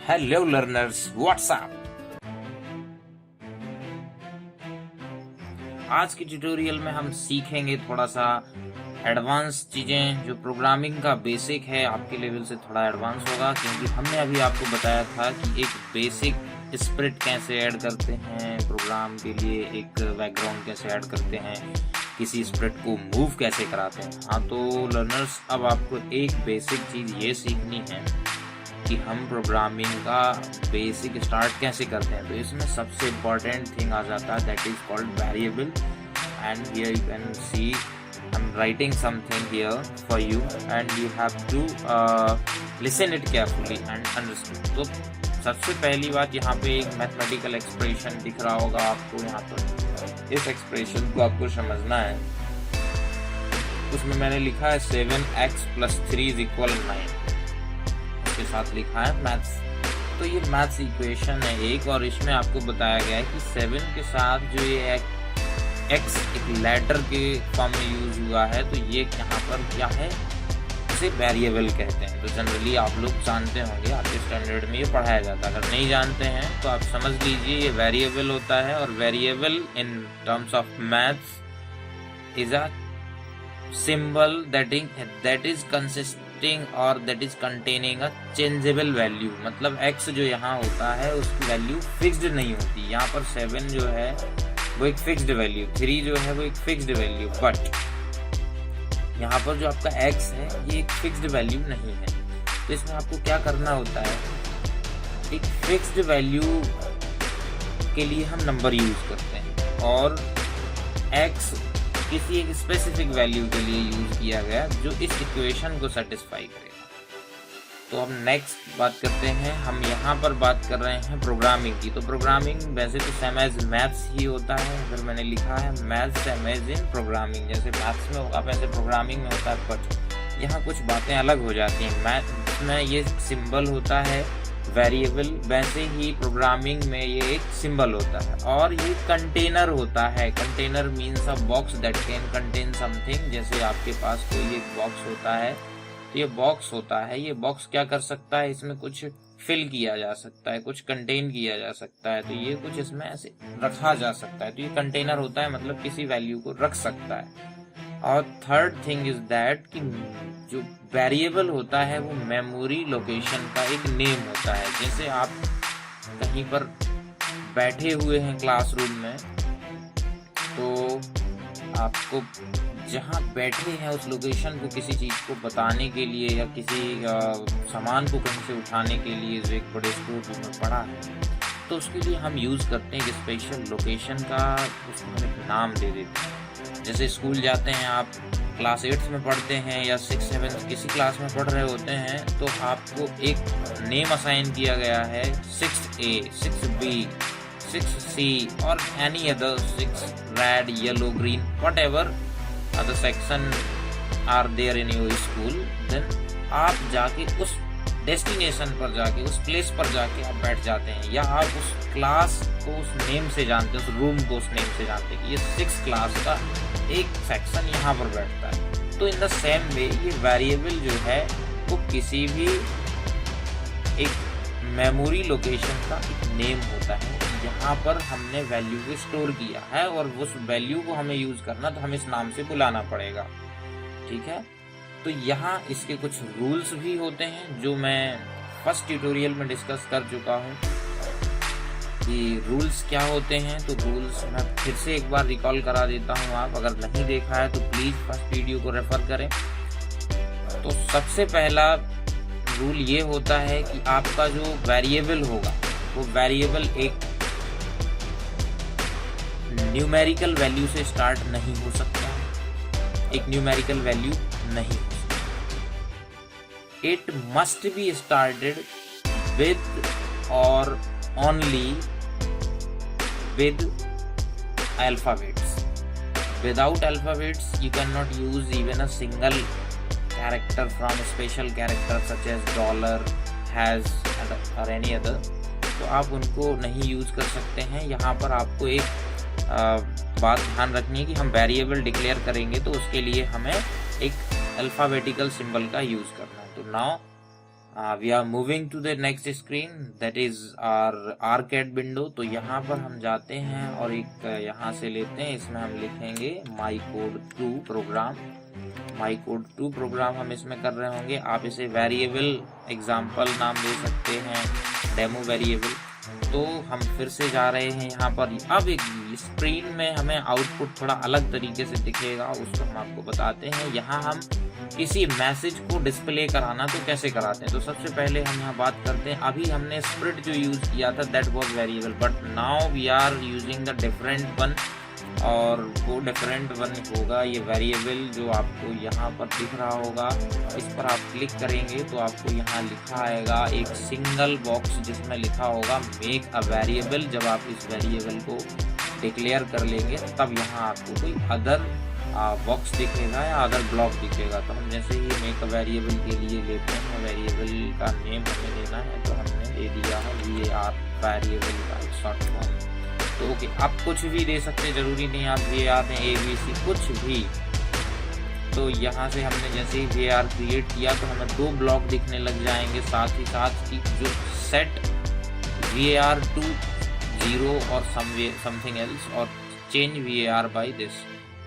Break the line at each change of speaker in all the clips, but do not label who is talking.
Hello learners, WhatsApp. आज की tutorial में हम सीखेंगे थोड़ा सा एडवांस चीजें। जो प्रोग्रामिंग का बेसिक है आपके लेवल से थोड़ा एडवांस होगा, क्योंकि हमने अभी आपको बताया था कि एक बेसिक स्प्रिट कैसे ऐड करते हैं प्रोग्राम के लिए, एक बैकग्राउंड कैसे ऐड करते हैं, किसी स्प्रिट को मूव कैसे कराते हैं। हाँ, तो लर्नर्स अब आपको एक बेसिक चीज ये सीखनी है कि हम प्रोग्रामिंग का बेसिक स्टार्ट कैसे करते हैं। तो इसमें सबसे इम्पॉर्टेंट थिंग आ जाता है, that is called variable. And here you can see I am writing something here for you and you have to listen it carefully and understand. तो सबसे पहली बात, यहाँ पे एक मैथमेटिकल एक्सप्रेशन दिख रहा होगा आपको। यहाँ पर इस एक्सप्रेशन को आपको समझना है। उसमें मैंने लिखा है 7x + 3 = 9 के साथ लिखा है मैथ्स। तो ये मैथ्स इक्वेशन है एक, और इसमें आपको बताया गया है कि 7 के साथ जो ये x एक लेटर के फॉर्म में यूज हुआ है, तो ये यहाँ पर क्या है, इसे वेरिएबल कहते हैं। तो जनरली आप लोग जानते होंगे, आपके स्टैंडर्ड में ये पढ़ाया जाता है। अगर नहीं जानते हैं तो आप समझ लीजिए ये वेरिएबल होता है। और variable in terms of maths is a symbol that is consisting or that is containing a changeable value। मतलब x जो यहाँ होता है उसकी वैल्यू फिक्स्ड नहीं होती। यहाँ पर 7 जो है वो एक फिक्स्ड वैल्यू, 3 जो है वो एक फिक्स्ड वैल्यू, बट यहाँ पर जो आपका x है ये एक फिक्स्ड वैल्यू नहीं है। तो इसमें आपको क्या करना होता है, एक फिक्स्ड वैल्यू के लिए हम नंबर यूज करते हैं और x किसी एक स्पेसिफिक वैल्यू के लिए यूज किया गया जो इस इक्वेशन को सेटिस्फाई करेगा। तो हम नेक्स्ट बात करते हैं। हम यहाँ पर बात कर रहे हैं प्रोग्रामिंग की। तो प्रोग्रामिंग वैसे तो सेम एज मैथ्स ही होता है। अगर मैंने लिखा है maths same as in programming, जैसे मैथ्स में होगा वैसे प्रोग्रामिंग में होता है, बट यहाँ कुछ बातें अलग हो जाती हैं। मैथ्स में ये सिंबल होता है वेरिएबल, वैसे ही प्रोग्रामिंग में ये एक सिंबल होता है और ये कंटेनर होता है। Container means a box that can contain something. जैसे आपके पास कोई एक बॉक्स होता है, तो ये बॉक्स होता है, ये बॉक्स क्या कर सकता है, इसमें कुछ फिल किया जा सकता है, कुछ कंटेन किया जा सकता है, तो ये कुछ इसमें ऐसे रखा जा सकता है। तो ये कंटेनर होता है, मतलब किसी वैल्यू को रख सकता है। और थर्ड थिंग इज दैट कि जो वेरिएबल होता है वो मेमोरी लोकेशन का एक नेम होता है। जैसे आप कहीं पर बैठे हुए हैं क्लासरूम में, तो आपको जहाँ बैठे हैं उस लोकेशन को किसी चीज़ को बताने के लिए या किसी सामान को कहीं से उठाने के लिए जो एक बड़े स्टोर में पड़ा है, तो उसके लिए हम यूज़ करते हैं एक स्पेशल लोकेशन का, उसको हम एक नाम दे देते हैं। जैसे स्कूल जाते हैं आप, क्लास 8 में पढ़ते हैं या 6, 7 किसी क्लास में पढ़ रहे होते हैं, तो आपको एक नेम असाइन किया गया है 6A, 6B, 6C और any other 6 red, yellow, green, whatever other section are there in your school. Then आप जाके उस डेस्टिनेशन पर जाके, उस प्लेस पर जाके आप बैठ जाते हैं, या आप उस क्लास को उस नेम से जानते हैं, उस रूम को उस नेम से जानते हैं कि ये 6 क्लास का एक सेक्शन यहाँ पर बैठता है। तो इन द सेम वे ये वेरिएबल जो है वो किसी भी एक मेमोरी लोकेशन का एक नेम होता है, जहाँ पर हमने वैल्यू को स्टोर किया है और उस वैल्यू को हमें यूज करना, तो हमें इस नाम से बुलाना पड़ेगा। ठीक है, तो यहाँ इसके कुछ रूल्स भी होते हैं जो मैं फर्स्ट ट्यूटोरियल में डिस्कस कर चुका हूँ कि रूल्स क्या होते हैं। तो रूल्स मैं फिर से एक बार रिकॉल करा देता हूँ। आप अगर नहीं देखा है तो प्लीज़ फर्स्ट वीडियो को रेफर करें। तो सबसे पहला रूल ये होता है कि आपका जो वेरिएबल होगा वो वेरिएबल एक न्यूमेरिकल वैल्यू से स्टार्ट नहीं हो सकता, एक न्यूमेरिकल वैल्यू नहीं। It must be started with or only with alphabets. Without alphabets, you cannot use even a single character from a special character such as dollar, has or any other. तो आप उनको नहीं use कर सकते हैं। यहाँ पर आपको एक बात ध्यान रखनी है कि हम वेरिएबल डिक्लेयर करेंगे तो उसके लिए हमें एक अल्फाबेटिकल सिंबल का यूज करना है। तो now we are moving to the next screen, that is our arcade window. तो यहाँ पर हम जाते हैं और एक यहाँ से लेते हैं, इसमें हम लिखेंगे my code 2 program. My code 2 program हम इसमें कर रहे होंगे। आप इसे वेरिएबल एग्जाम्पल नाम दे सकते हैं, डेमो वेरिएबल। तो हम फिर से जा रहे हैं यहाँ पर। अब एक स्क्रीन में हमें आउटपुट थोड़ा अलग तरीके से दिखेगा, उसको हम आपको बताते हैं। यहाँ हम किसी मैसेज को डिस्प्ले कराना तो कैसे कराते हैं, तो सबसे पहले हम यहाँ बात करते हैं। अभी हमने स्प्रिट जो यूज किया था that was variable, but now we are using the different one, और वो डिफरेंट वन होगा ये वेरिएबल जो आपको यहाँ पर दिख रहा होगा। इस पर आप क्लिक करेंगे तो आपको यहाँ लिखा आएगा एक सिंगल बॉक्स जिसमें लिखा होगा मेक अ वेरिएबल। जब आप इस वेरिएबल को डिक्लेयर कर लेंगे तब यहाँ आपको कोई अदर बॉक्स दिखेगा या अदर ब्लॉक दिखेगा। तो हम जैसे ही मेक अ वेरिएबल के लिए लेते हैं, वेरिएबल का नेम हमें देना है, तो हमने दे दिया है VAR वेरिएबल का शॉर्ट फॉर्म। तो ओके, आप कुछ भी दे सकते हैं, जरूरी नहीं आप VAR दें, ABC कुछ भी। तो यहाँ से हमने जैसे ही VAR क्रिएट किया तो हमें 2 ब्लॉक दिखने लग जाएंगे, साथ ही साथ की जो सेट VAR to 0 और समथिंग एल्स और चेंज VAR बाय दिस,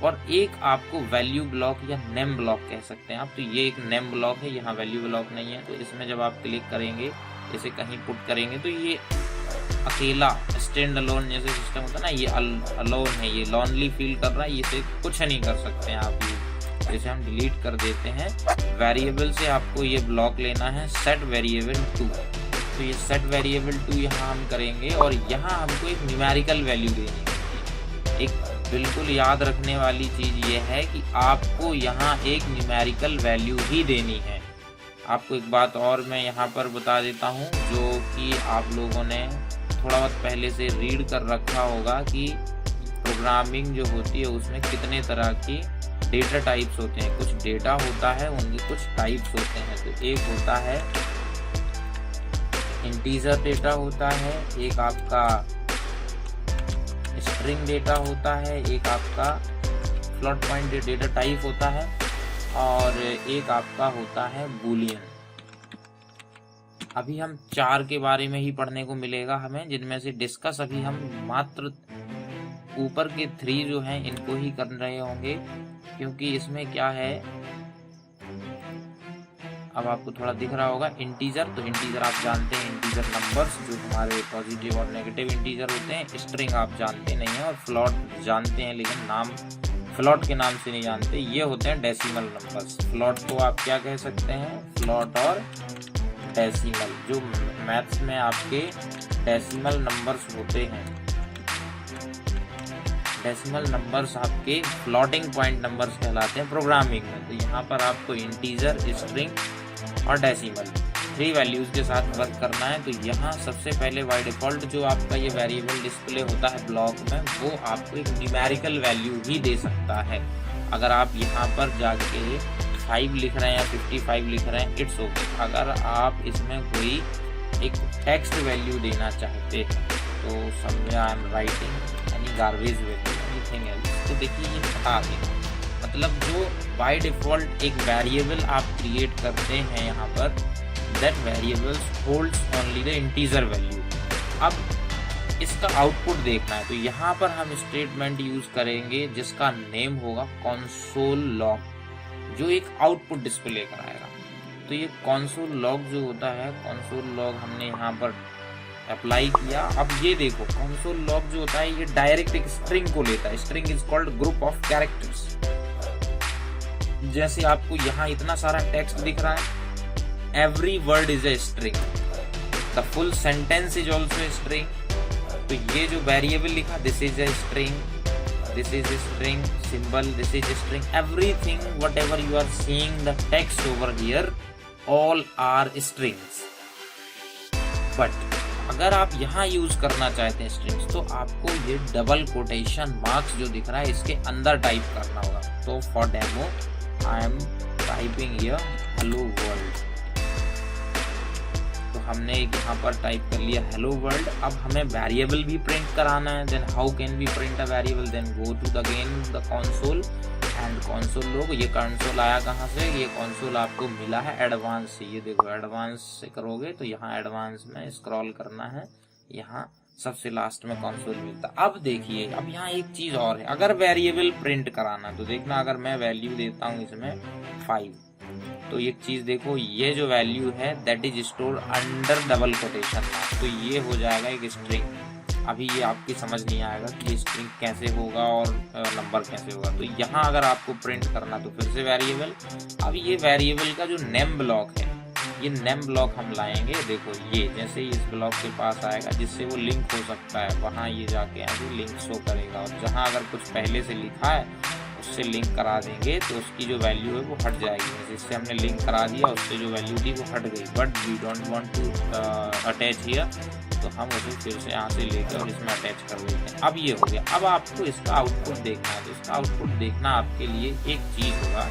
और एक आपको वैल्यू ब्लॉक या नेम ब्लॉक कह सकते हैं आप। तो ये एक नेम ब्लॉक है, यहाँ वैल्यू ब्लॉक नहीं है। तो इसमें जब आप क्लिक करेंगे, इसे कहीं पुट करेंगे तो ये अकेला स्टैंड अलोन जैसे सिस्टम होता है ना, ये अलोन है, ये लॉनली फील कर रहा है, इसे कुछ नहीं कर सकते हैं आप। ये इसे हम डिलीट कर देते हैं। वेरिएबल से आपको ये ब्लॉक लेना है सेट वेरिएबल 2। तो ये सेट वेरिएबल 2 यहाँ हम करेंगे और यहाँ हमको एक न्यूमेरिकल वैल्यू देनी है। एक बिल्कुल याद रखने वाली चीज़ ये है कि आपको यहाँ एक न्यूमेरिकल वैल्यू ही देनी है। आपको एक बात और मैं यहाँ पर बता देता हूँ, जो कि आप लोगों ने थोड़ा बहुत पहले से रीड कर रखा होगा कि प्रोग्रामिंग जो होती है उसमें कितने तरह की डेटा टाइप्स होते हैं। कुछ डेटा होता है, उनके कुछ टाइप्स होते हैं। तो एक होता है इंटीजर डेटा होता है, एक आपका स्ट्रिंग डेटा होता है, एक आपका फ्लोट पॉइंट डेटा टाइप होता है, और एक आपका होता है बूलियन। अभी हम 4 के बारे में ही पढ़ने को मिलेगा हमें, जिनमें से डिस्कस अभी हम मात्र ऊपर के 3 जो हैं इनको ही कर रहे होंगे, क्योंकि इसमें क्या है, अब आपको थोड़ा दिख रहा होगा इंटीजर। तो इंटीजर आप जानते हैं, इंटीजर नंबर्स जो हमारे पॉजिटिव और नेगेटिव इंटीजर होते हैं। स्ट्रिंग आप जानते नहीं हैं, और फ्लॉट जानते हैं लेकिन नाम फ्लॉट के नाम से नहीं जानते। ये होते हैं डेसिमल नंबर्स। फ्लॉट को आप क्या कह सकते हैं, फ्लॉट और डेसिमल, जो मैथ्स में आपके डेसिमल नंबर्स होते हैं। डेसिमल नंबर्स आपके फ्लोटिंग पॉइंट नंबर्स कहलाते हैं प्रोग्रामिंग में। तो यहाँ पर आपको इंटीजर, स्ट्रिंग और डेसिमल 3 वैल्यूज के साथ वर्क करना है। तो यहाँ सबसे पहले बाय डिफॉल्ट जो आपका ये वेरिएबल डिस्प्ले होता है ब्लॉक में, वो आपको एक न्यूमेरिकल वैल्यू ही दे सकता है। अगर आप यहाँ पर जाके 5 लिख रहे हैं या 55 लिख रहे हैं, इट्स ओके। अगर आप इसमें कोई एक टेक्स्ट वैल्यू देना चाहते हैं, तो समझे आई am writing any garbage value anything else, तो देखिए ये हटा देना। मतलब जो बाय डिफॉल्ट एक वेरिएबल आप क्रिएट करते हैं यहाँ पर, that variable holds only the integer value. अब इसका आउटपुट देखना है, तो यहाँ पर हम स्टेटमेंट यूज करेंगे जिसका नेम होगा कंसोल लॉग, जो एक आउटपुट डिस्प्ले कराएगा। तो ये कंसोल लॉग जो होता है, कंसोल लॉग हमने यहाँ पर अप्लाई किया। अब ये देखो, कंसोल लॉग जो होता है ये डायरेक्ट एक स्ट्रिंग को लेता है। String is called group of characters. जैसे आपको यहाँ इतना सारा टेक्स्ट दिख रहा है, every word is a string, the full sentence is also a string. तो ये जो वेरिएबल लिखा, this is a string, this is a string symbol, this is a string, everything whatever you are seeing the text over here all are strings। but अगर आप यहाँ use करना चाहते हैं स्ट्रिंग्स, तो आपको ये डबल कोटेशन मार्क्स जो दिख रहा है इसके अंदर टाइप करना होगा। तो for demo I am typing here hello world. तो हमने यहाँ पर टाइप कर लिया हेलो वर्ल्ड। अब हमें वेरिएबल भी प्रिंट कराना है। Then how can we print a variable, then go to again the console and console log. ये कंसोल आया कहाँ से, ये कंसोल आपको मिला है एडवांस से। ये देखो एडवांस से करोगे तो यहाँ एडवांस में स्क्रॉल करना है, यहाँ सबसे लास्ट में कंसोल मिलता। अब देखिए, अब यहाँ एक चीज और है, अगर वेरिएबल प्रिंट कराना तो देखना, अगर मैं वैल्यू देता हूँ इसमें 5, तो एक चीज देखो, ये जो वैल्यू है that is stored under double quotation mark, तो ये हो जाएगा एक स्ट्रिंग। अभी ये आपकी समझ नहीं आएगा कि ये स्ट्रिंग कैसे होगा और नंबर कैसे होगा। तो यहाँ अगर आपको प्रिंट करना तो फिर से वेरिएबल। अब ये वेरिएबल का जो नेम ब्लॉक है, ये नेम ब्लॉक हम लाएंगे। देखो ये जैसे ही इस ब्लॉक के पास आएगा जिससे वो लिंक हो सकता है, वहाँ ये जाके ऐसे लिंक शो करेगा, और जहाँ अगर कुछ पहले से लिखा है उससे लिंक करा देंगे तो उसकी जो वैल्यू है वो हट जाएगी। जिससे हमने लिंक करा दिया उससे जो वैल्यू थी वो हट गई, but we don't want to attach here, तो हम उसे फिर से यहाँ से लेकर और इसमें अटैच कर देते हैं। अब ये हो गया। अब आपको इसका आउटपुट देखना है, तो इसका आउटपुट देखना आपके लिए एक चीज़ होगा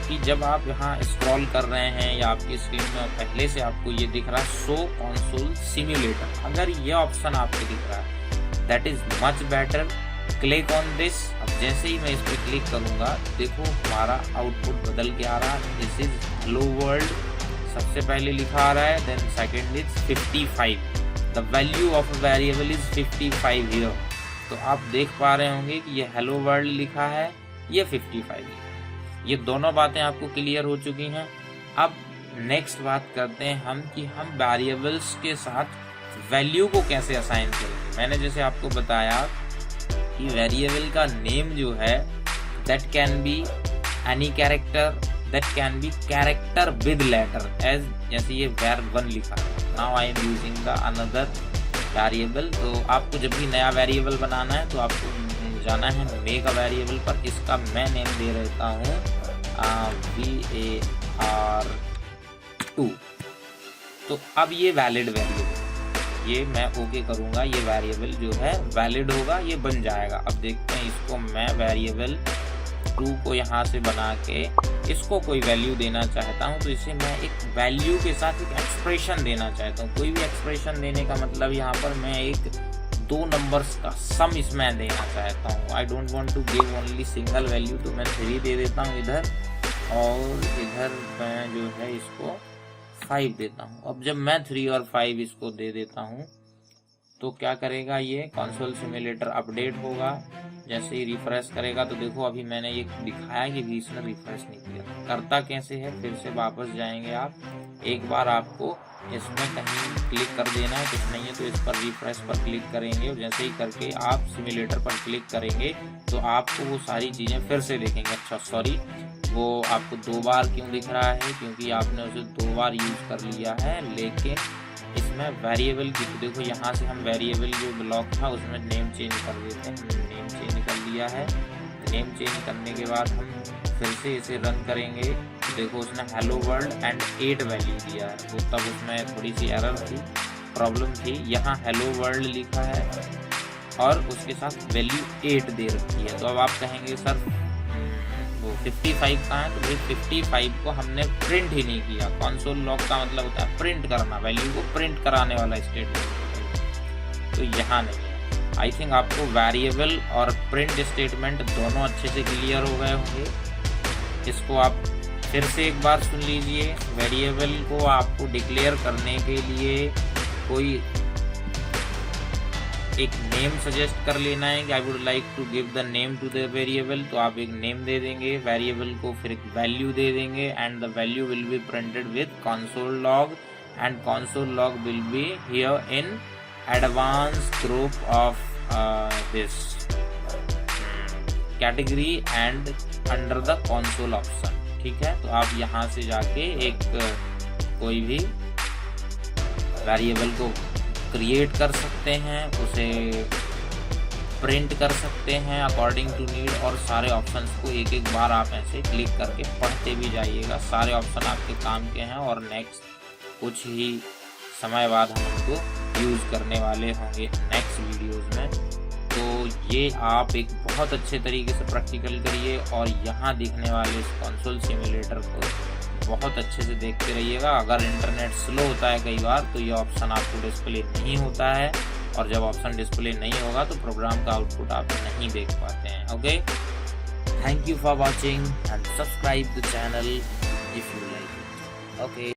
कि जब आप यहाँ स्क्रॉल कर रहे हैं या आपकी स्क्रीन में पहले से आपको ये दिख रहा है शो कंसोल सिम्युलेटर, अगर ये ऑप्शन आपको दिख रहा है that is much better, click on this. अब जैसे ही मैं इस पर क्लिक करूंगा देखो हमारा आउटपुट बदल के आ रहा है। दिस इज हेलो वर्ल्ड, सबसे पहले लिखा आ रहा है, then second is 55, the value of variable is 55 here. तो आप देख पा रहे होंगे कि ये हेलो वर्ल्ड लिखा है, ये 55 है। ये दोनों बातें आपको क्लियर हो चुकी हैं। अब नेक्स्ट बात करते हैं हम कि हम वेरिएबल्स के साथ वैल्यू को कैसे असाइन करेंगे। मैंने जैसे आपको बताया कि वेरिएबल का नेम जो है that can be any character, that can be character with letter, as जैसे ये var1 लिखा है। Now I am using the another variable. तो आपको जब भी नया वेरिएबल बनाना है तो आपको जाना है मेक अ वेरिएबल पर। इसका मैं नेम दे देता हूँ var2। तो अब ये वैलिड वेरिएबल, ये मैं ओके करूँगा, ये वेरिएबल जो है वैलिड होगा, ये बन जाएगा। अब देखते हैं इसको मैं वेरिएबल 2 को यहाँ से बना के इसको कोई वैल्यू देना चाहता हूँ, तो इसे मैं एक वैल्यू के साथ एक एक्सप्रेशन देना चाहता हूँ। कोई भी एक्सप्रेशन देने का मतलब यहाँ पर मैं एक 2 नंबर्स का सम इसमें देना चाहता हूँ। I don't want to give only single value, तो मैं 3 दे देता हूँ इधर, और इधर मैं जो है इसको 5 देता हूँ। अब जब मैं 3 और 5 इसको दे देता हूँ तो क्या करेगा, ये कंसोल सिम्युलेटर अपडेट होगा। जैसे ही रिफ्रेश करेगा तो देखो अभी मैंने ये दिखाया कि भी इसने रिफ्रेश नहीं किया। करता कैसे है, फिर से वापस जाएंगे आप, एक बार आपको इसमें कहीं क्लिक कर देना है, कुछ नहीं है तो इस पर रिफ्रेश पर क्लिक करेंगे, और जैसे ही करके आप सिम्युलेटर पर क्लिक करेंगे तो आपको वो सारी चीज़ें फिर से देखेंगे। अच्छा सॉरी, वो आपको 2 बार क्यों दिख रहा है, क्योंकि आपने उसे 2 बार यूज़ कर लिया है। लेकिन इसमें वेरिएबल की तो देखो यहाँ से हम वेरिएबल जो ब्लॉक था उसमें नेम चेंज कर देते हैं। नेम चेंज कर लिया है। नेम चेंज करने के बाद हम फिर से इसे रन करेंगे तो देखो उसने हेलो वर्ल्ड एंड 8 वैल्यू दिया है। तो तब उसमें थोड़ी सी एरर थी, प्रॉब्लम थी। यहाँ हेलो वर्ल्ड लिखा है और उसके साथ वैल्यू 8 दे रखी है। तो अब आप कहेंगे सर वो 55 का है, तो भाई 55 को हमने प्रिंट ही नहीं किया। कंसोल लॉग का मतलब होता है प्रिंट करना, वैल्यू को प्रिंट कराने वाला स्टेटमेंट, तो यहाँ नहीं है। आई थिंक आपको वेरिएबल और प्रिंट स्टेटमेंट दोनों अच्छे से क्लियर हो गए होंगे। इसको आप फिर से एक बार सुन लीजिए। वेरिएबल को आपको डिक्लेयर करने के लिए कोई एक नेम सजेस्ट कर लेना है कि I would like to give the name to the variable, तो आप एक नेम दे देंगे, वेरिएबल को फिर एक वैल्यू दे देंगे, and the value will be printed with console log, and console log will be here in advance group of this category and under the console option. ठीक है, तो आप यहाँ से जाके एक कोई भी वेरिएबल को क्रिएट कर सकते हैं, उसे प्रिंट कर सकते हैं अकॉर्डिंग टू नीड, और सारे ऑप्शंस को एक एक बार आप ऐसे क्लिक करके पढ़ते भी जाइएगा। सारे ऑप्शन आपके काम के हैं और नेक्स्ट कुछ ही समय बाद हम उनको यूज़ करने वाले होंगे नेक्स्ट वीडियोज़ में। तो ये आप एक बहुत अच्छे तरीके से प्रैक्टिकल करिए, और यहाँ दिखने वाले इस कंसोल सिम्युलेटर को बहुत अच्छे से देखते रहिएगा। अगर इंटरनेट स्लो होता है कई बार तो ये ऑप्शन आपको डिस्प्ले नहीं होता है, और जब ऑप्शन डिस्प्ले नहीं होगा तो प्रोग्राम का आउटपुट आप नहीं देख पाते हैं। Okay. Thank you for watching and subscribe the channel if you like it. Okay.